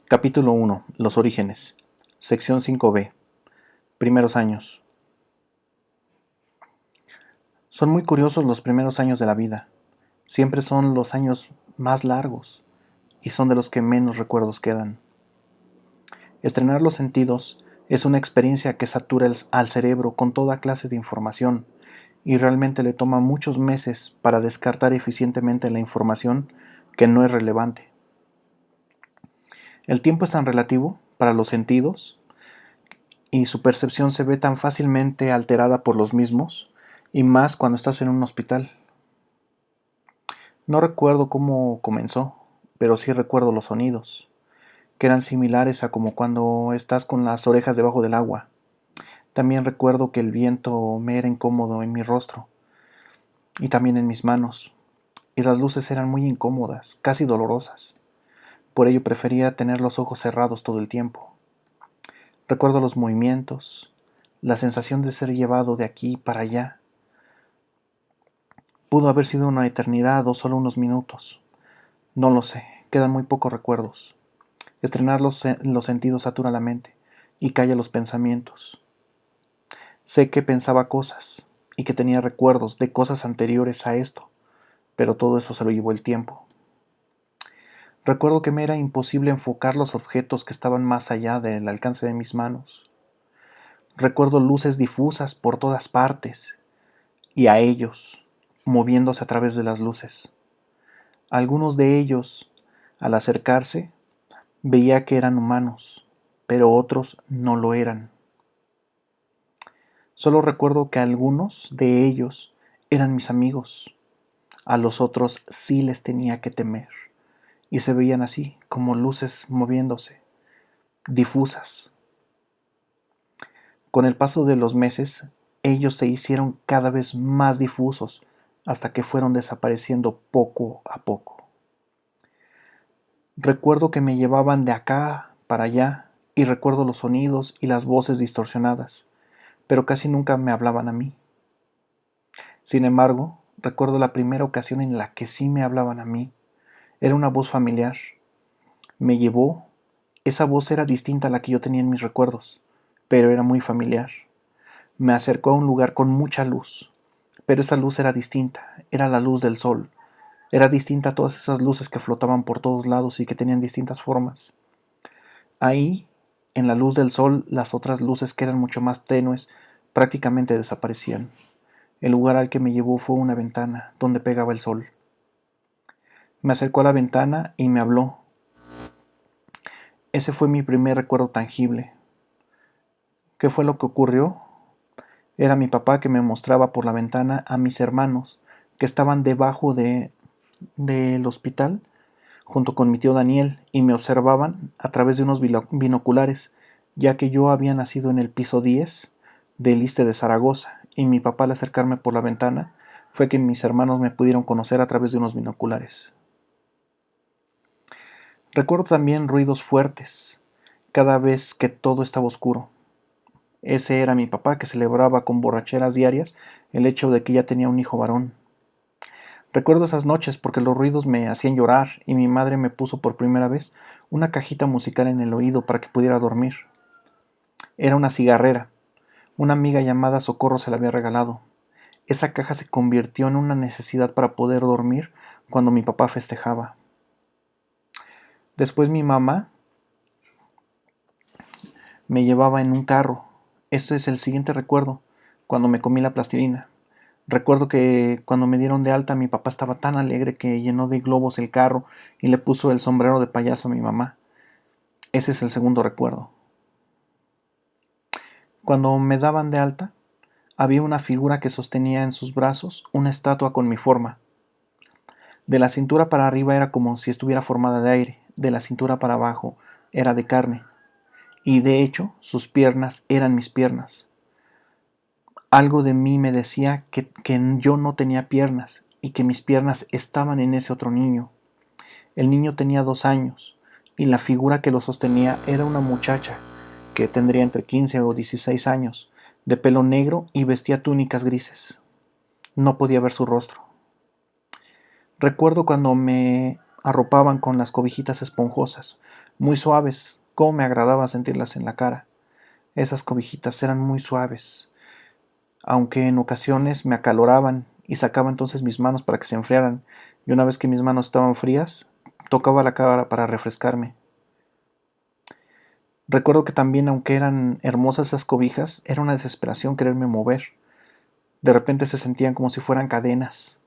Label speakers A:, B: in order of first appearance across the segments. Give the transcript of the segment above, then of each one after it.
A: Capítulo 1. Los orígenes. Sección 5b. Primeros años. Son muy curiosos los primeros años de la vida. Siempre son los años más largos y son de los que menos recuerdos quedan. Estrenar los sentidos es una experiencia que satura al cerebro con toda clase de información y realmente le toma muchos meses para descartar eficientemente la información que no es relevante. El tiempo es tan relativo para los sentidos y su percepción se ve tan fácilmente alterada por los mismos, y más cuando estás en un hospital. No recuerdo cómo comenzó, pero sí recuerdo los sonidos, que eran similares a como cuando estás con las orejas debajo del agua. También recuerdo que el viento me era incómodo en mi rostro y también en mis manos, y las luces eran muy incómodas, casi dolorosas. Por ello prefería tener los ojos cerrados todo el tiempo. Recuerdo los movimientos, la sensación de ser llevado de aquí para allá. Pudo haber sido una eternidad o solo unos minutos. No lo sé, quedan muy pocos recuerdos. Estrenar los sentidos satura la mente y calla los pensamientos. Sé que pensaba cosas y que tenía recuerdos de cosas anteriores a esto, pero todo eso se lo llevó el tiempo. Recuerdo que me era imposible enfocar los objetos que estaban más allá del alcance de mis manos. Recuerdo luces difusas por todas partes y a ellos, moviéndose a través de las luces. Algunos de ellos, al acercarse, veía que eran humanos, pero otros no lo eran. Solo recuerdo que algunos de ellos eran mis amigos, a los otros sí les tenía que temer, y se veían así, como luces moviéndose, difusas. Con el paso de los meses, ellos se hicieron cada vez más difusos, hasta que fueron desapareciendo poco a poco. Recuerdo que me llevaban de acá para allá, y recuerdo los sonidos y las voces distorsionadas, pero casi nunca me hablaban a mí. Sin embargo, recuerdo la primera ocasión en la que sí me hablaban a mí. Era una voz familiar. Me llevó. Esa voz era distinta a la que yo tenía en mis recuerdos, pero era muy familiar. Me acercó a un lugar con mucha luz, pero esa luz era distinta, era la luz del sol. Era distinta a todas esas luces que flotaban por todos lados y que tenían distintas formas. Ahí, en la luz del sol, las otras luces que eran mucho más tenues prácticamente desaparecían. El lugar al que me llevó fue una ventana donde pegaba el sol. Me acercó a la ventana y me habló. Ese fue mi primer recuerdo tangible. ¿Qué fue lo que ocurrió? Era mi papá que me mostraba por la ventana a mis hermanos que estaban debajo del hospital junto con mi tío Daniel y me observaban a través de unos binoculares, ya que yo había nacido en el piso 10 del ISSSTE de Zaragoza y mi papá al acercarme por la ventana fue que mis hermanos me pudieron conocer a través de unos binoculares. Recuerdo también ruidos fuertes, cada vez que todo estaba oscuro. Ese era mi papá que celebraba con borracheras diarias el hecho de que ya tenía un hijo varón. Recuerdo esas noches porque los ruidos me hacían llorar y mi madre me puso por primera vez una cajita musical en el oído para que pudiera dormir. Era una cigarrera. Una amiga llamada Socorro se la había regalado. Esa caja se convirtió en una necesidad para poder dormir cuando mi papá festejaba. Después mi mamá me llevaba en un carro. Esto es el siguiente recuerdo, cuando me comí la plastilina. Recuerdo que cuando me dieron de alta mi papá estaba tan alegre que llenó de globos el carro y le puso el sombrero de payaso a mi mamá. Ese es el segundo recuerdo. Cuando me daban de alta, había una figura que sostenía en sus brazos una estatua con mi forma. De la cintura para arriba era como si estuviera formada de aire, de la cintura para abajo era de carne, y de hecho sus piernas eran mis piernas. Algo de mí me decía que yo no tenía piernas y que mis piernas estaban en ese otro niño. El niño tenía 2 años y la figura que lo sostenía era una muchacha que tendría entre 15 o 16 años, de pelo negro y vestía túnicas grises. No podía ver su rostro. Recuerdo cuando me arropaban con las cobijitas esponjosas. muy suaves. Cómo me agradaba sentirlas en la cara. Esas cobijitas eran muy suaves, aunque en ocasiones me acaloraban y sacaba entonces mis manos para que se enfriaran, y una vez que mis manos estaban frías, tocaba la cara para refrescarme. Recuerdo que también, aunque eran hermosas esas cobijas, era una desesperación quererme mover. De repente se sentían como si fueran cadenas,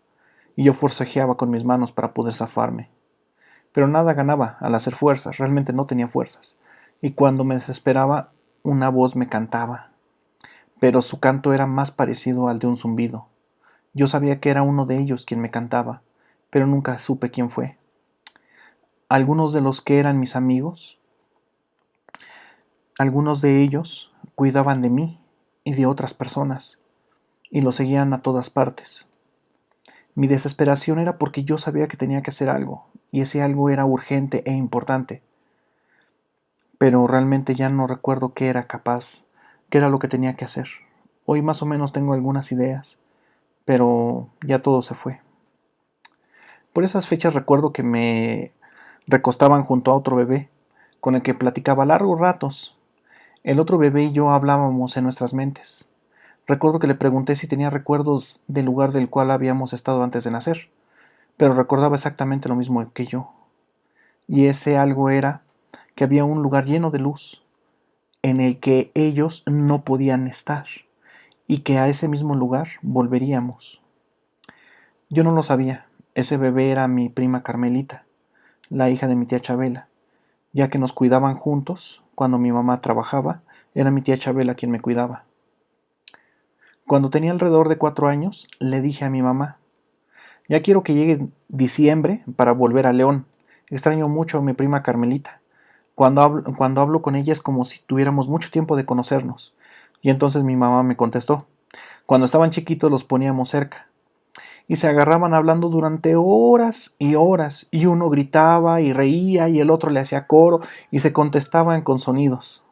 A: y yo forcejeaba con mis manos para poder zafarme. Pero nada ganaba al hacer fuerzas, realmente no tenía fuerzas. Y cuando me desesperaba, una voz me cantaba, pero su canto era más parecido al de un zumbido. Yo sabía que era uno de ellos quien me cantaba, pero nunca supe quién fue. Algunos de los que eran mis amigos, algunos de ellos cuidaban de mí y de otras personas, y lo seguían a todas partes. Mi desesperación era porque yo sabía que tenía que hacer algo, y ese algo era urgente e importante, pero realmente ya no recuerdo qué era capaz, qué era lo que tenía que hacer. Hoy más o menos tengo algunas ideas, pero ya todo se fue. Por esas fechas recuerdo que me recostaban junto a otro bebé, con el que platicaba largos ratos. El otro bebé y yo hablábamos en nuestras mentes. Recuerdo que le pregunté si tenía recuerdos del lugar del cual habíamos estado antes de nacer, pero recordaba exactamente lo mismo que yo. Y ese algo era que había un lugar lleno de luz, en el que ellos no podían estar, y que a ese mismo lugar volveríamos. Yo no lo sabía. Ese bebé era mi prima Carmelita, la hija de mi tía Chabela, ya que nos cuidaban juntos. Cuando mi mamá trabajaba, era mi tía Chabela quien me cuidaba. Cuando tenía alrededor de 4 años, le dije a mi mamá: ya quiero que llegue diciembre para volver a León. Extraño mucho a mi prima Carmelita. Cuando hablo con ella es como si tuviéramos mucho tiempo de conocernos. Y entonces mi mamá me contestó: cuando estaban chiquitos los poníamos cerca, y se agarraban hablando durante horas y horas, y uno gritaba y reía y el otro le hacía coro y se contestaban con sonidos.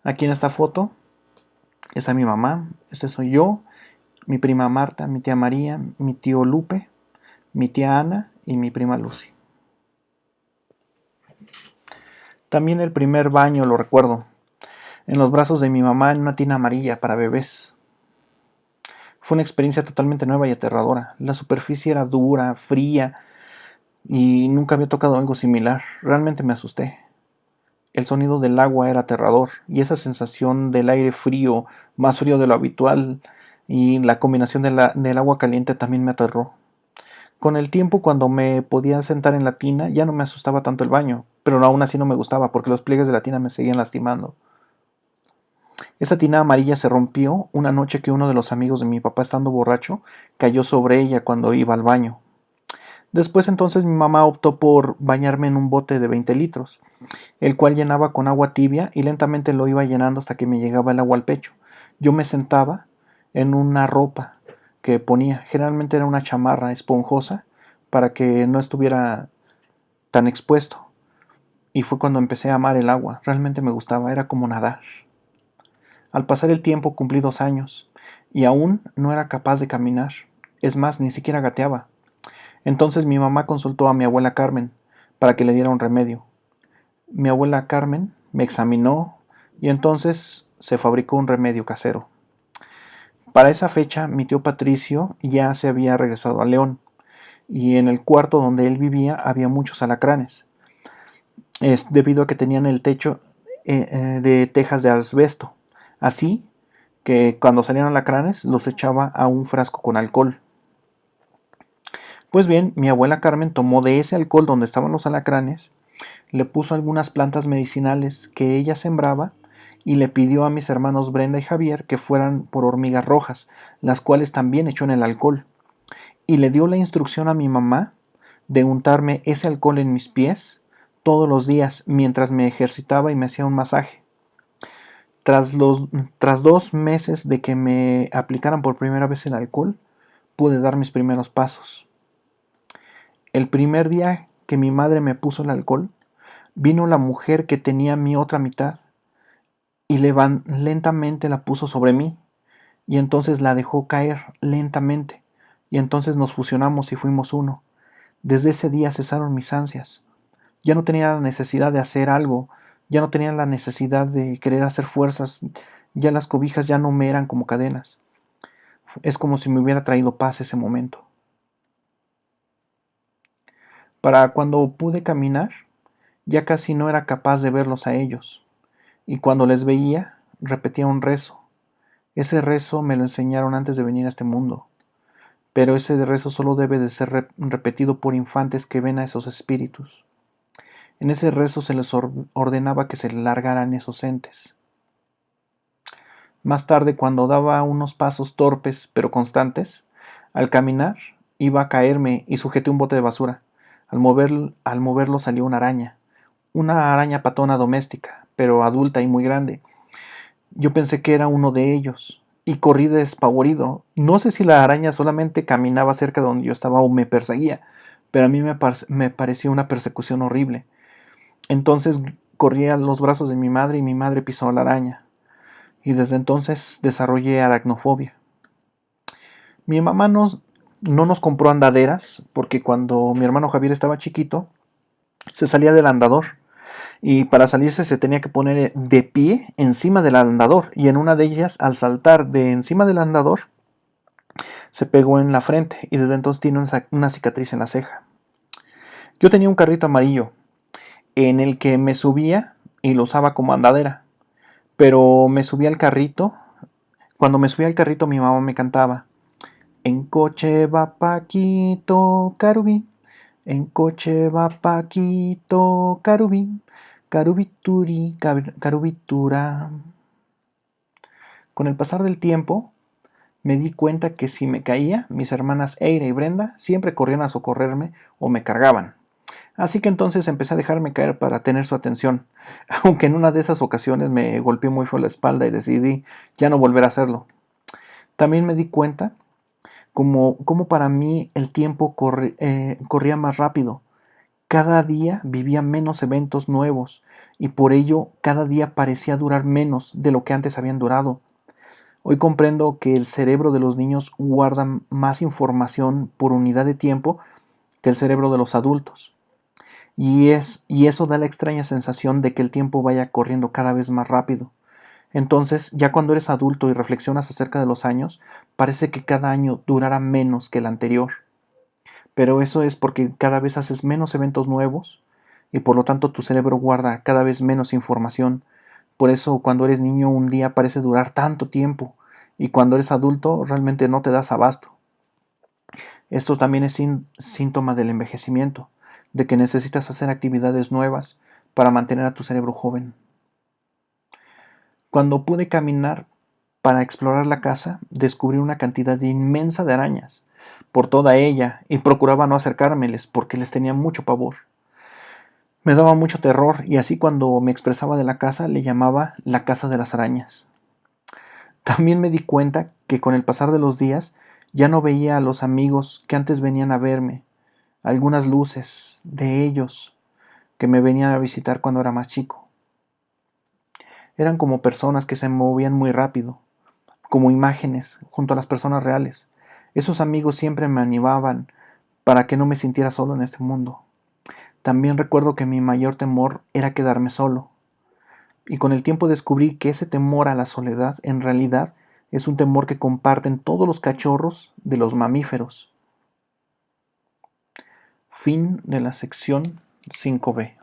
A: Aquí en esta foto está mi mamá, este soy yo, mi prima Marta, mi tía María, mi tío Lupe, mi tía Ana y mi prima Lucy. También el primer baño lo recuerdo, en los brazos de mi mamá en una tina amarilla para bebés. Fue una experiencia totalmente nueva y aterradora. La superficie era dura, fría, y nunca había tocado algo similar. Realmente me asusté. El sonido del agua era aterrador, y esa sensación del aire frío, más frío de lo habitual, y la combinación del agua caliente también me aterró. Con el tiempo, cuando me podía sentar en la tina, ya no me asustaba tanto el baño, pero aún así no me gustaba porque los pliegues de la tina me seguían lastimando. Esa tina amarilla se rompió una noche que uno de los amigos de mi papá, estando borracho, cayó sobre ella cuando iba al baño. Después entonces mi mamá optó por bañarme en un bote de 20 litros, el cual llenaba con agua tibia y lentamente lo iba llenando hasta que me llegaba el agua al pecho. Yo me sentaba en una ropa que ponía, generalmente era una chamarra esponjosa para que no estuviera tan expuesto. Y fue cuando empecé a amar el agua, realmente me gustaba, era como nadar. Al pasar el tiempo cumplí 2 años y aún no era capaz de caminar, es más, ni siquiera gateaba. Entonces mi mamá consultó a mi abuela Carmen para que le diera un remedio. Mi abuela Carmen me examinó y entonces se fabricó un remedio casero. Para esa fecha mi tío Patricio ya se había regresado a León, y en el cuarto donde él vivía había muchos alacranes. Es debido a que tenían el techo de tejas de asbesto. Así que cuando salían alacranes los echaba a un frasco con alcohol. Pues bien, mi abuela Carmen tomó de ese alcohol donde estaban los alacranes, le puso algunas plantas medicinales que ella sembraba y le pidió a mis hermanos Brenda y Javier que fueran por hormigas rojas, las cuales también echó en el alcohol. Y le dio la instrucción a mi mamá de untarme ese alcohol en mis pies todos los días mientras me ejercitaba y me hacía un masaje. Tras 2 meses de que me aplicaran por primera vez el alcohol, pude dar mis primeros pasos. El primer día que mi madre me puso el alcohol, vino la mujer que tenía mi otra mitad y lentamente la puso sobre mí, y entonces la dejó caer lentamente, y entonces nos fusionamos y fuimos uno. Desde ese día cesaron mis ansias. Ya no tenía la necesidad de hacer algo, ya no tenía la necesidad de querer hacer fuerzas, ya las cobijas ya no me eran como cadenas. Es como si me hubiera traído paz ese momento. Para cuando pude caminar, ya casi no era capaz de verlos a ellos, y cuando les veía, repetía un rezo. Ese rezo me lo enseñaron antes de venir a este mundo, pero ese rezo solo debe de ser repetido por infantes que ven a esos espíritus. En ese rezo se les ordenaba que se largaran esos entes. Más tarde, cuando daba unos pasos torpes pero constantes, al caminar iba a caerme y sujeté un bote de basura. Al moverlo salió una araña patona doméstica, pero adulta y muy grande. Yo pensé que era uno de ellos y corrí despavorido. No sé si la araña solamente caminaba cerca de donde yo estaba o me perseguía, pero a mí me pareció una persecución horrible. Entonces corrí a los brazos de mi madre y mi madre pisó la araña. Y desde entonces desarrollé aracnofobia. Mi mamá no nos compró andaderas porque cuando mi hermano Javier estaba chiquito se salía del andador y para salirse se tenía que poner de pie encima del andador y en una de ellas al saltar de encima del andador se pegó en la frente y desde entonces tiene una cicatriz en la ceja. Yo tenía un carrito amarillo en el que me subía y lo usaba como andadera, pero me subía al carrito. Cuando me subía al carrito mi mamá me cantaba: en coche va Paquito Carubín, en coche va Paquito Carubín, Carubituri, Carubitura. Con el pasar del tiempo me di cuenta que si me caía, mis hermanas Eira y Brenda siempre corrían a socorrerme o me cargaban. Así que entonces empecé a dejarme caer para tener su atención, aunque en una de esas ocasiones me golpeé muy feo la espalda y decidí ya no volver a hacerlo. También me di cuenta como para mí el tiempo corría más rápido. Cada día vivía menos eventos nuevos y por ello cada día parecía durar menos de lo que antes habían durado. Hoy comprendo que el cerebro de los niños guarda más información por unidad de tiempo que el cerebro de los adultos. Y eso da la extraña sensación de que el tiempo vaya corriendo cada vez más rápido. Entonces, ya cuando eres adulto y reflexionas acerca de los años, parece que cada año durará menos que el anterior. Pero eso es porque cada vez haces menos eventos nuevos y por lo tanto tu cerebro guarda cada vez menos información. Por eso cuando eres niño un día parece durar tanto tiempo y cuando eres adulto realmente no te das abasto. Esto también es síntoma del envejecimiento, de que necesitas hacer actividades nuevas para mantener a tu cerebro joven. Cuando pude caminar para explorar la casa, descubrí una cantidad inmensa de arañas por toda ella y procuraba no acercármeles porque les tenía mucho pavor. Me daba mucho terror y así cuando me expresaba de la casa le llamaba la casa de las arañas. También me di cuenta que con el pasar de los días ya no veía a los amigos que antes venían a verme, algunas luces de ellos que me venían a visitar cuando era más chico. Eran como personas que se movían muy rápido, como imágenes junto a las personas reales. Esos amigos siempre me animaban para que no me sintiera solo en este mundo. También recuerdo que mi mayor temor era quedarme solo. Y con el tiempo descubrí que ese temor a la soledad en realidad es un temor que comparten todos los cachorros de los mamíferos. Fin de la sección 5B.